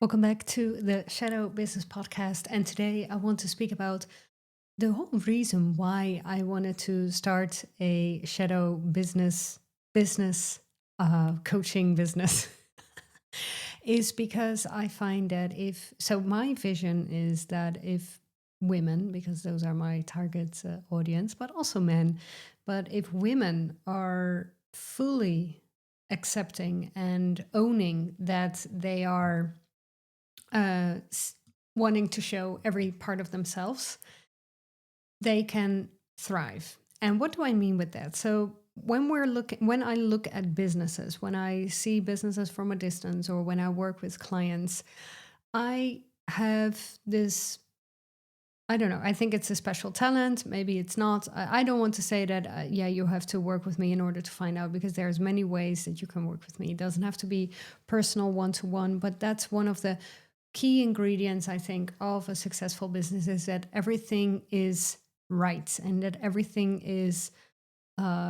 Welcome back to the Shadow Business Podcast. And today I want to speak about the whole reason why I wanted to start a shadow business coaching business is because I find that my vision is that if women, because those are my target audience, but also men, but if women are fully accepting and owning that they are uh, wanting to show every part of themselves, they can thrive. And what do I mean with that? So when I look at businesses, when I see businesses from a distance, or when I work with clients, I have this. I don't know. I think it's a special talent. Maybe it's not. I don't want to say that. Yeah, you have to work with me in order to find out, because there's many ways that you can work with me. It doesn't have to be personal, one to one. But that's one of the key ingredients, I think, of a successful business, is that everything is right and that everything is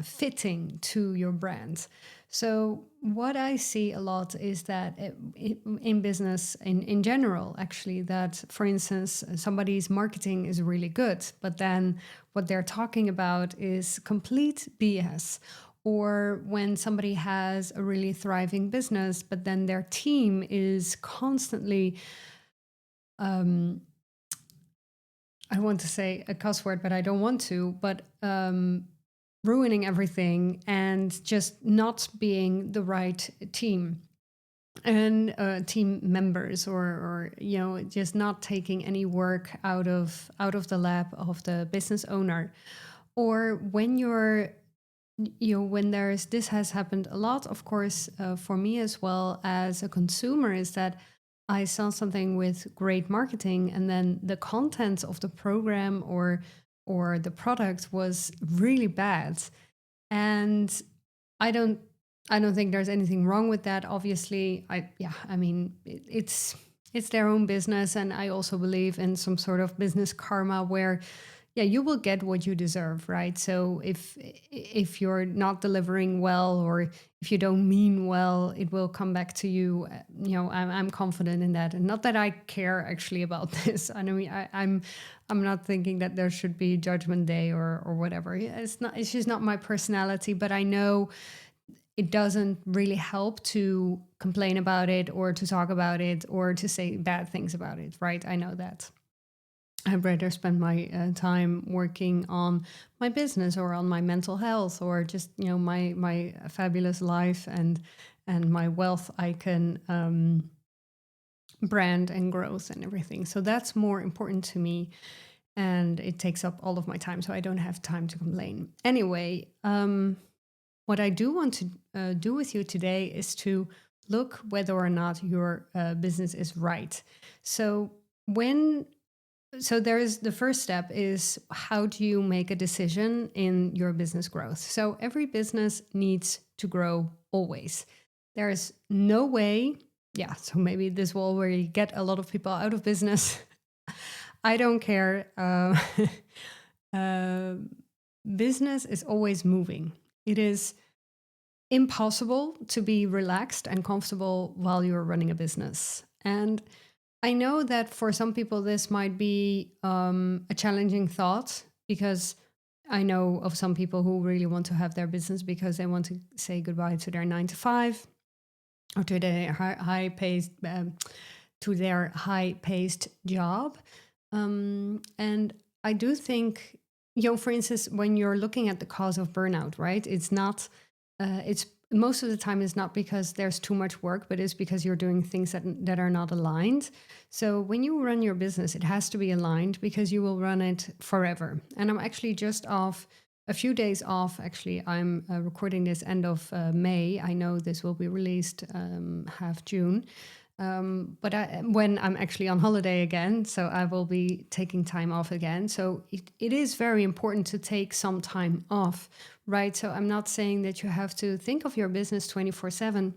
fitting to your brand. So what I see a lot is that in business, in general, actually, that, for instance, somebody's marketing is really good, but then what they're talking about is complete BS. Or when somebody has a really thriving business, but then their team is constantly, I want to say a cuss word, but I don't want to, but ruining everything and just not being the right team and team members, or just not taking any work out of the lab of the business owner. Or when when there's this has happened a lot, of course, for me as well as a consumer, is that I sell something with great marketing, and then the content of the program or the product was really bad. And I don't I don't think there's anything wrong with that. Obviously, I mean, it's their own business, and I also believe in some sort of business karma where, yeah, you will get what you deserve, right? So if you're not delivering well, or if you don't mean well, it will come back to you. I'm confident in that, and not that I care actually about this. I mean, I'm not thinking that there should be Judgment Day or whatever. It's not. It's just not my personality. But I know it doesn't really help to complain about it, or to talk about it, or to say bad things about it, right? I know that. I'd rather spend my time working on my business, or on my mental health, or just my fabulous life and my wealth I can brand and growth and everything. So that's more important to me, and it takes up all of my time. So I don't have time to complain. Anyway, what I do want to do with you today is to look whether or not your business is right. So when so there's the first step is, how do you make a decision in your business growth? So every business needs to grow always. There is no way, yeah, so maybe this will already get a lot of people out of business. I don't care. Uh, Business is always moving. It is impossible to be relaxed and comfortable while you're running a business. And I know that for some people, this might be a challenging thought, because I know of some people who really want to have their business because they want to say goodbye to their 9 to 5, or to their high paced job. And I do think, for instance, when you're looking at the cause of burnout, right? It's not, it's most of the time it's not because there's too much work, but it's because you're doing things that are not aligned. So when you run your business, it has to be aligned, because you will run it forever. And I'm actually just off a few days off. Actually, I'm recording this end of May. I know this will be released half June. When I'm actually on holiday again, so I will be taking time off again. So it is very important to take some time off, right? So I'm not saying that you have to think of your business 24/7.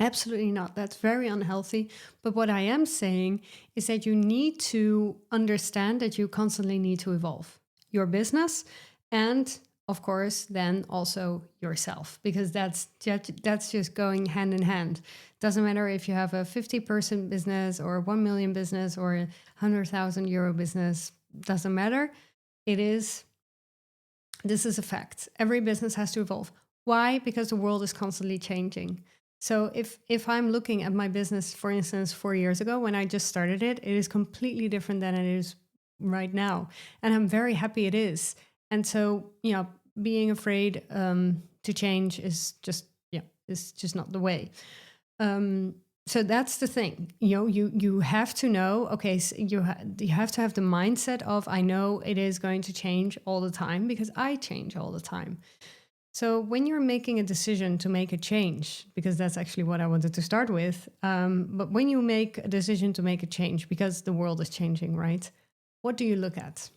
Absolutely not. That's very unhealthy. But what I am saying is that you need to understand that you constantly need to evolve your business, and of course, then also yourself, because that's just going hand in hand. Doesn't matter if you have a 50-person business or a 1 million business or a 100,000 euro business, doesn't matter. This is a fact. Every business has to evolve. Why? Because the world is constantly changing. So if I'm looking at my business, for instance, 4 years ago when I just started it, it is completely different than it is right now, and I'm very happy it is. And so, being afraid to change is just not the way. So that's the thing. You have to know. Okay, so you have to have the mindset of, I know it is going to change all the time because I change all the time. So when you're making a decision to make a change, because that's actually what I wanted to start with, but when you make a decision to make a change because the world is changing, right? What do you look at?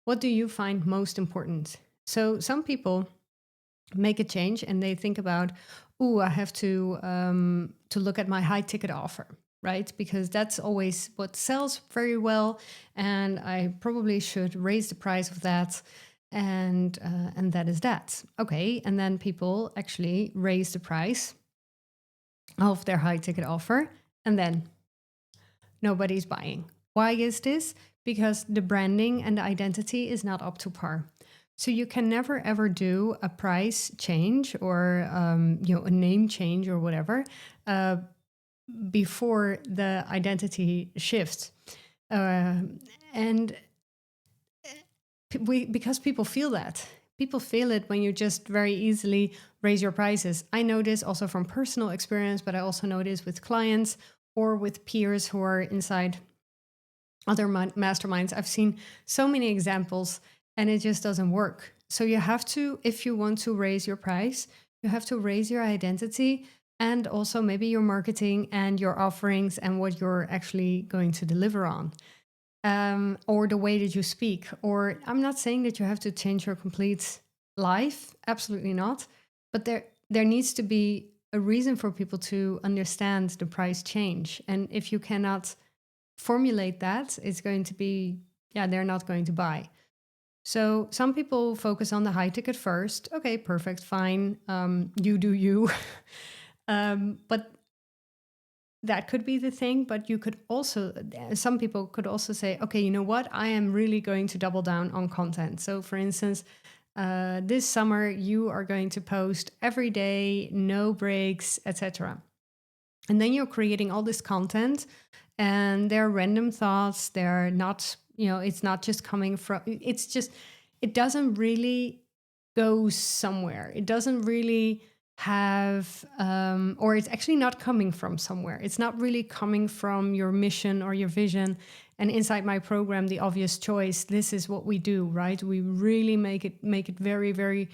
What do you find most important? So some people make a change and they think about, oh, I have to look at my high ticket offer, right? Because that's always what sells very well, and I probably should raise the price of that, and that is that. Okay, and then people actually raise the price of their high ticket offer, and then nobody's buying. Why is this? Because the branding and the identity is not up to par. So you can never ever do a price change or a name change or whatever before the identity shifts, and because people feel that. People feel it when you just very easily raise your prices. I know this also from personal experience, but I also know this with clients or with peers who are inside other masterminds. I've seen so many examples and it just doesn't work. So you have to, if you want to raise your price, you have to raise your identity and also maybe your marketing and your offerings and what you're actually going to deliver on. Or the way that you speak. Or I'm not saying that you have to change your complete life, absolutely not. But there needs to be a reason for people to understand the price change. And if you cannot formulate that, it's going to be, they're not going to buy. So some people focus on the high ticket first. Okay, perfect, fine. You do you. But that could be the thing, but you could also, some people could also say, okay, you know what? I am really going to double down on content. So for instance, this summer, you are going to post every day, no breaks, etc. And then you're creating all this content and they're random thoughts. They're not, it's not just coming from, it doesn't really go somewhere. It doesn't really have, or it's actually not coming from somewhere. It's not really coming from your mission or your vision. And inside my program, The Obvious Choice, this is what we do, right? We really make it very, very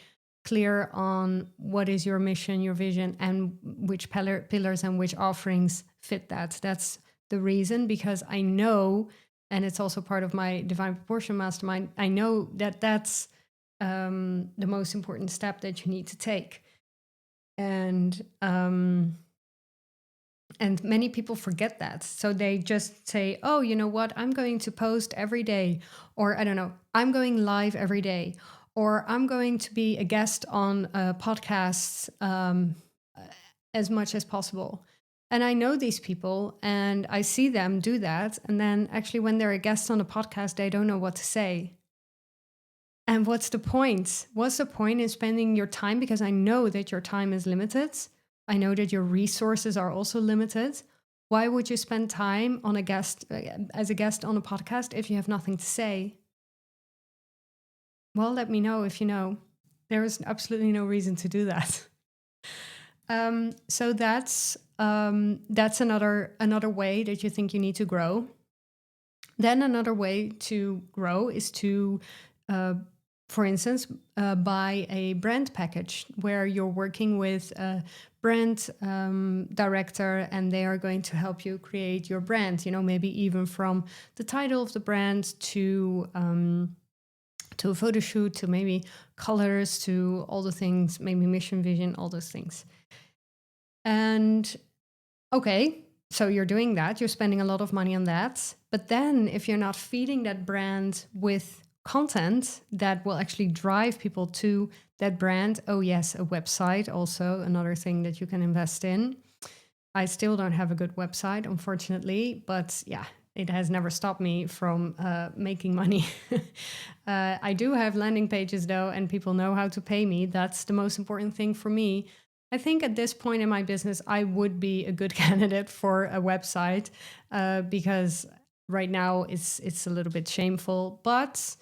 clear on what is your mission, your vision, and which pillars and which offerings fit that. That's the reason, because I know, and it's also part of my Divine Proportion Mastermind, I know that that's the most important step that you need to take. And many people forget that. So they just say, oh, you know what? I'm going to post every day. Or I don't know, I'm going live every day. Or I'm going to be a guest on podcasts as much as possible. And I know these people and I see them do that. And then actually when they're a guest on a podcast, they don't know what to say. And what's the point? What's the point in spending your time? Because I know that your time is limited. I know that your resources are also limited. Why would you spend time on as a guest on a podcast if you have nothing to say? Well, let me know if you know. There is absolutely no reason to do that. So that's another way that you think you need to grow. Then another way to grow is to for instance, buy a brand package where you're working with a brand director and they are going to help you create your brand, maybe even from the title of the brand to a photo shoot, to maybe colors, to all the things, maybe mission, vision, all those things. And okay, so you're doing that, you're spending a lot of money on that. But then if you're not feeding that brand with content that will actually drive people to that brand. Oh, yes, a website, also another thing that you can invest in. I still don't have a good website, unfortunately, but yeah, it has never stopped me from making money. I do have landing pages though, and people know how to pay me. That's the most important thing for me. I think at this point in my business, I would be a good candidate for a website because right now it's a little bit shameful, but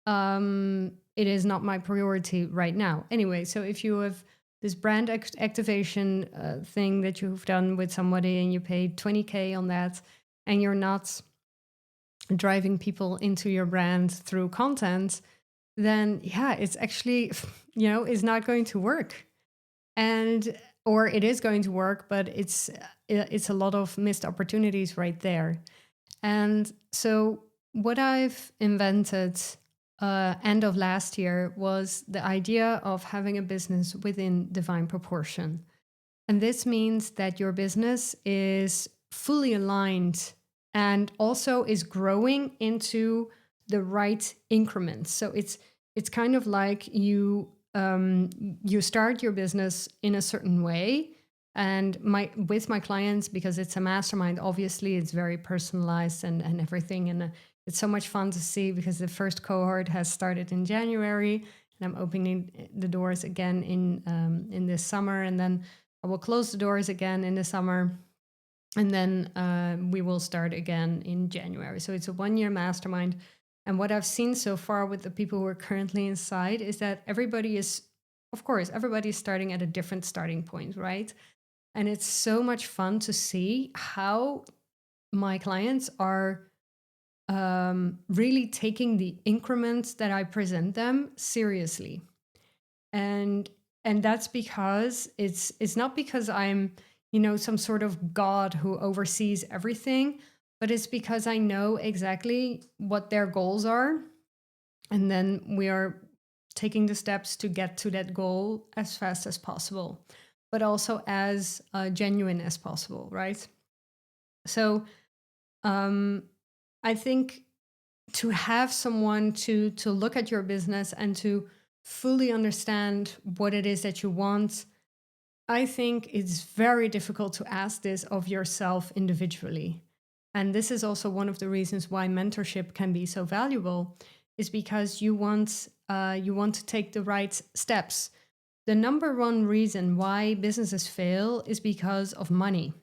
it is not my priority right now. Anyway, so if you have this brand activation thing that you've done with somebody and you paid 20K on that, and you're not driving people into your brand through content, then yeah, it's actually, it's not going to work. And or it is going to work, but it's a lot of missed opportunities right there. And so what I've invented end of last year was the idea of having a business within divine proportion. And this means that your business is fully aligned and also is growing into the right increments. So it's kind of like you start your business in a certain way. And with my clients, because it's a mastermind, obviously it's very personalized and everything. And it's so much fun to see because the first cohort has started in January, and I'm opening the doors again in this summer, and then I will close the doors again in the summer, and then we will start again in January. So it's a 1-year mastermind. And what I've seen so far with the people who are currently inside is that everybody's starting at a different starting point, right? And it's so much fun to see how my clients are really taking the increments that I present them seriously. And that's because it's not because I'm, some sort of god who oversees everything, but it's because I know exactly what their goals are. And then we are taking the steps to get to that goal as fast as possible, but also as genuine as possible, right? So I think to have someone to look at your business and to fully understand what it is that you want, I think it's very difficult to ask this of yourself individually. And this is also one of the reasons why mentorship can be so valuable, is because you want to take the right steps. The number one reason why businesses fail is because of money,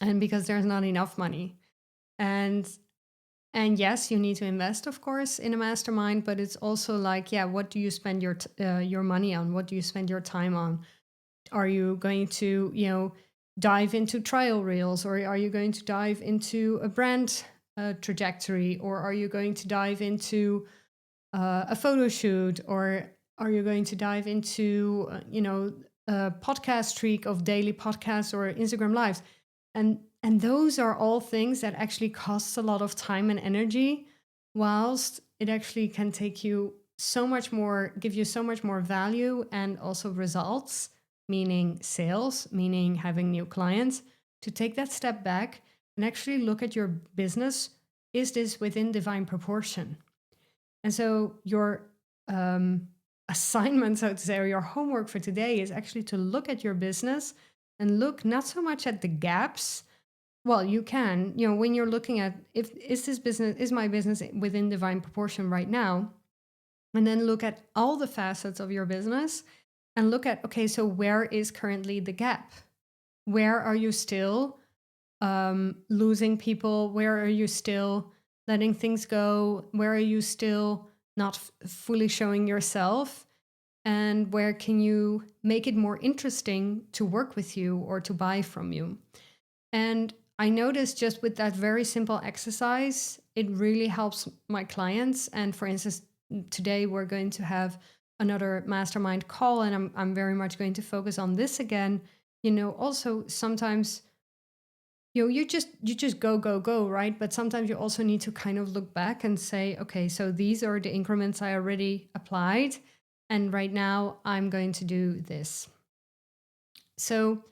and because there's not enough money. And yes, you need to invest, of course, in a mastermind, but it's also like, yeah, what do you spend your money on? What do you spend your time on? Are you going to, dive into trial reels, or are you going to dive into a brand trajectory, or are you going to dive into a photo shoot, or are you going to dive into, a podcast streak of daily podcasts or Instagram lives? And those are all things that actually cost a lot of time and energy, whilst it actually can take you so much more, give you so much more value and also results, meaning sales, meaning having new clients. To take that step back and actually look at your business, is this within divine proportion? And so your assignment, so to say, or your homework for today is actually to look at your business and look not so much at the gaps. Well, you can, when you're looking at, is my business within divine proportion right now? And then look at all the facets of your business and look at, okay, so where is currently the gap? Where are you still losing people? Where are you still letting things go? Where are you still not fully showing yourself? And where can you make it more interesting to work with you or to buy from you? And I noticed just with that very simple exercise, it really helps my clients. And for instance, today we're going to have another mastermind call, and I'm very much going to focus on this again. Also sometimes you just go, right? But sometimes you also need to kind of look back and say, okay, so these are the increments I already applied, and right now I'm going to do this. So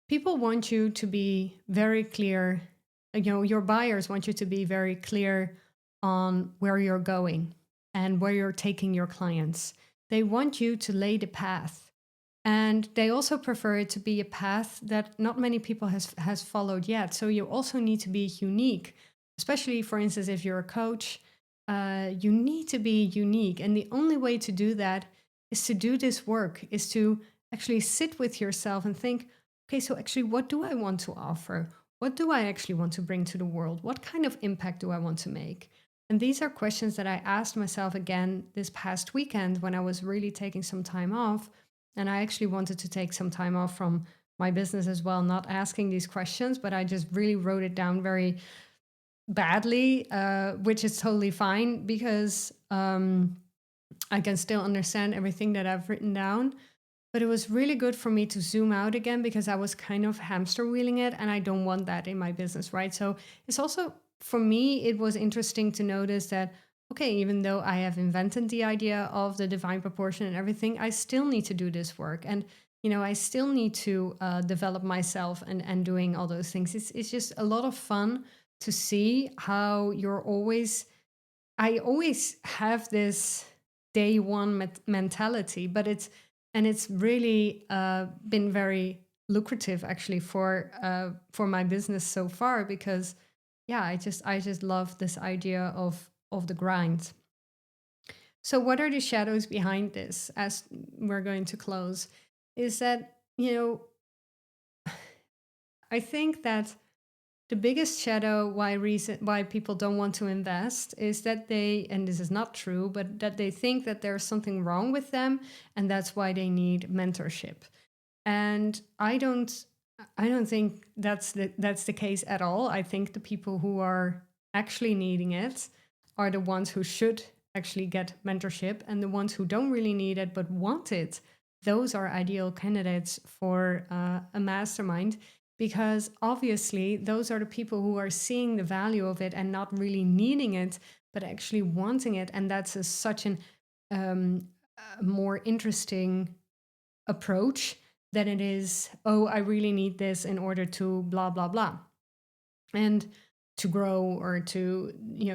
people want you to be very clear. Your buyers want you to be very clear on where you're going and where you're taking your clients. They want you to lay the path. And they also prefer it to be a path that not many people has followed yet. So you also need to be unique, especially, for instance, if you're a coach, you need to be unique. And the only way to do that is to do this work, is to actually sit with yourself and think, okay, so actually, what do I want to offer? What do I actually want to bring to the world? What kind of impact do I want to make? And these are questions that I asked myself again this past weekend when I was really taking some time off. And I actually wanted to take some time off from my business as well, not asking these questions, but I just really wrote it down very badly, which is totally fine because I can still understand everything that I've written down. But it was really good for me to zoom out again because I was kind of hamster wheeling it, and I don't want that in my business, right? So it's also, for me, it was interesting to notice that, okay, even though I have invented the idea of the divine proportion and everything, I still need to do this work. And, I still need to develop myself and doing all those things. It's just a lot of fun to see how I always have this day one mentality, but it's really been very lucrative actually for my business so far because yeah, I just love this idea of the grind. So what are the shadows behind this? As we're going to close, is that I think that the biggest shadow why people don't want to invest is that they, and this is not true, but that they think that there's something wrong with them, and that's why they need mentorship. And I don't think that's the case at all. I think the people who are actually needing it are the ones who should actually get mentorship, and the ones who don't really need it but want it, those are ideal candidates for a mastermind, because obviously those are the people who are seeing the value of it and not really needing it but actually wanting it. And that's such an a more interesting approach than it is, oh, I really need this in order to blah blah blah, and to grow, or to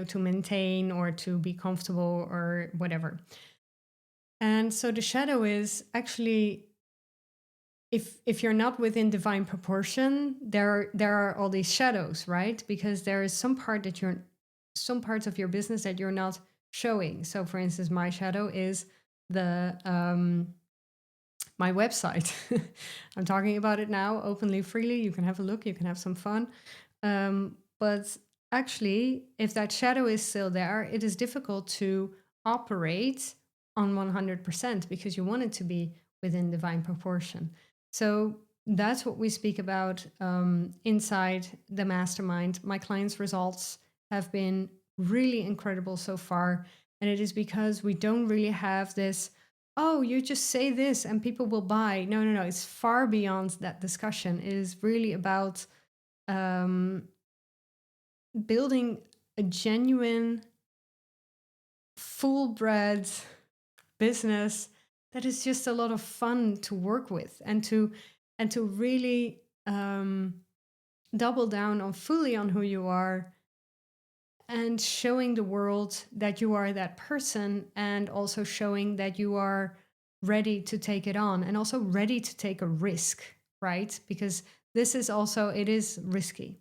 to maintain, or to be comfortable, or whatever. And so the shadow is actually, if you're not within divine proportion, there are all these shadows, right? Because there is some parts of your business that you're not showing. So for instance, my shadow is the my website. I'm talking about it now openly, freely. You can have a look, you can have some fun. But actually, if that shadow is still there, it is difficult to operate on 100% because you want it to be within divine proportion. So that's what we speak about inside the mastermind. My clients' results have been really incredible so far. And it is because we don't really have this, oh, you just say this and people will buy. No, no, no. It's far beyond that discussion. It is really about um, building a genuine, full bred business that is just a lot of fun to work with, and to really double down on fully on who you are, and showing the world that you are that person, and also showing that you are ready to take it on, and also ready to take a risk, right? Because this is also, it is risky.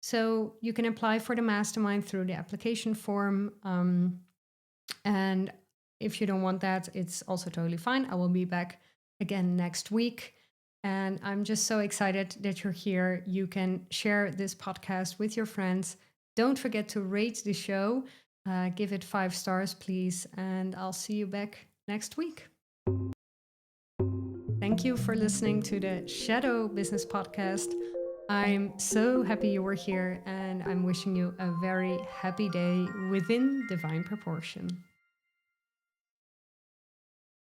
So you can apply for the mastermind through the application form. And if you don't want that, it's also totally fine. I will be back again next week. And I'm just so excited that you're here. You can share this podcast with your friends. Don't forget to rate the show. Give it 5 stars, please. And I'll see you back next week. Thank you for listening to the Shadow Business Podcast. I'm so happy you were here, and I'm wishing you a very happy day within divine proportion.